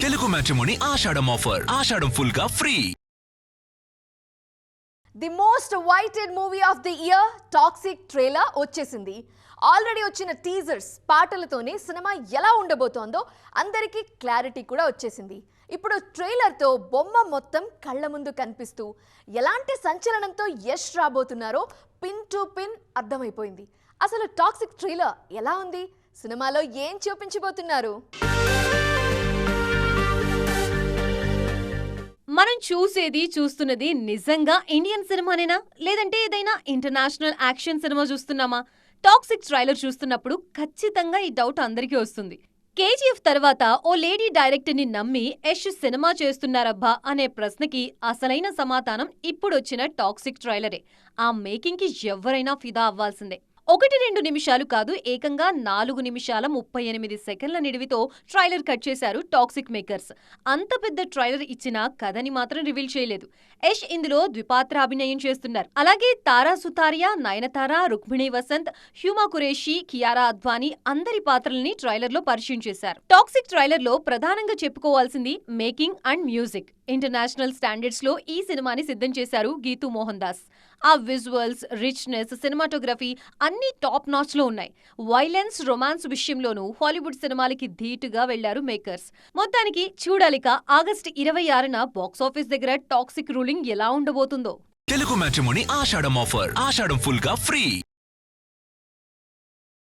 Telugu matrimony ఆషాఢం offer. ఆషాఢం full గా free. The most awaited movie of the year toxic trailer వచ్చేసింది. Already వచ్చిన teasers పాటలతోనే cinema ఎలా ఉండబోతోందో అందరికీ clarity కూడా వచ్చేసింది. ఇప్పుడు ట్రైలర్తో బొమ్మ మొత్తం కళ్ళ ముందు కనిపిస్తూ ఎలాంటి సంచలనంతో యష్ రాబోతున్నారో పిన్ టు పిన్ అర్థమైపోయింది. అసలు టాక్సిక్ ట్రైలర్ ఎలా ఉంది, సినిమాలో ఏం చూపించబోతున్నారు? మనం చూస్తున్నది నిజంగా ఇండియన్ సినిమానేనా, లేదంటే ఏదైనా ఇంటర్నేషనల్ యాక్షన్ సినిమా చూస్తున్నామా? టాక్సిక్ ట్రైలర్ చూస్తున్నప్పుడు ఖచ్చితంగా ఈ డౌట్ అందరికీ వస్తుంది. కేజీఎఫ్ తర్వాత ఓ లేడీ డైరెక్టర్ ని నమ్మి యష్ సినిమా చేస్తున్నారబ్బా అనే ప్రశ్నకి అసలైన సమాధానం ఇప్పుడొచ్చిన టాక్సిక్ ట్రైలరే. ఆ మేకింగ్ కి ఎవరైనా ఫిదా అవ్వాల్సిందే. 1-2 నిమిషాలు కాదు, ఏకంగా 4 నిమిషాల 38 సెకండ్ల నిడివితో ట్రైలర్ కట్ చేశారు టాక్సిక్ మేకర్స్. అంత పెద్ద ట్రైలర్ ఇచ్చినా కథని మాత్రం రివీల్ చేయలేదు. యష్ ఇందులో ద్విపాత్రాభినయం చేస్తున్నారు. అలాగే తారా సుతారియా, నయనతార, రుక్మిణి వసంత్, హ్యూమా కురేషి, కియారా అద్వానీ అందరి పాత్రల్ని ట్రైలర్ లో పరిచయం చేశారు. టాక్సిక్ ట్రైలర్ లో ప్రధానంగా చెప్పుకోవాల్సింది making and music. International standards లో ఈ సినిమాని సిద్ధం చేశారు గీతూ మోహన్ దాస్. ఆ విజువల్స్, రిచ్నెస్, సినిమాటోగ్రఫీ అన్ని టాప్ నాచ్ లో ఉన్నాయి. వైలెన్స్, రొమాన్స్ విషయంలోనూ హాలీవుడ్ సినిమాలకి ధీటుగా వెళ్లారు మేకర్స్. మొత్తానికి చూడాలిక ఆగస్టు 26న బాక్సాఫీస్ దగ్గర టాక్సిక్ రూలింగ్ ఎలా ఉండబోతుందో. తెలుగు మ్యాట్రిమోనీ ఆషాఢం ఆఫర్. ఆషాఢం ఫుల్ గా ఫ్రీ.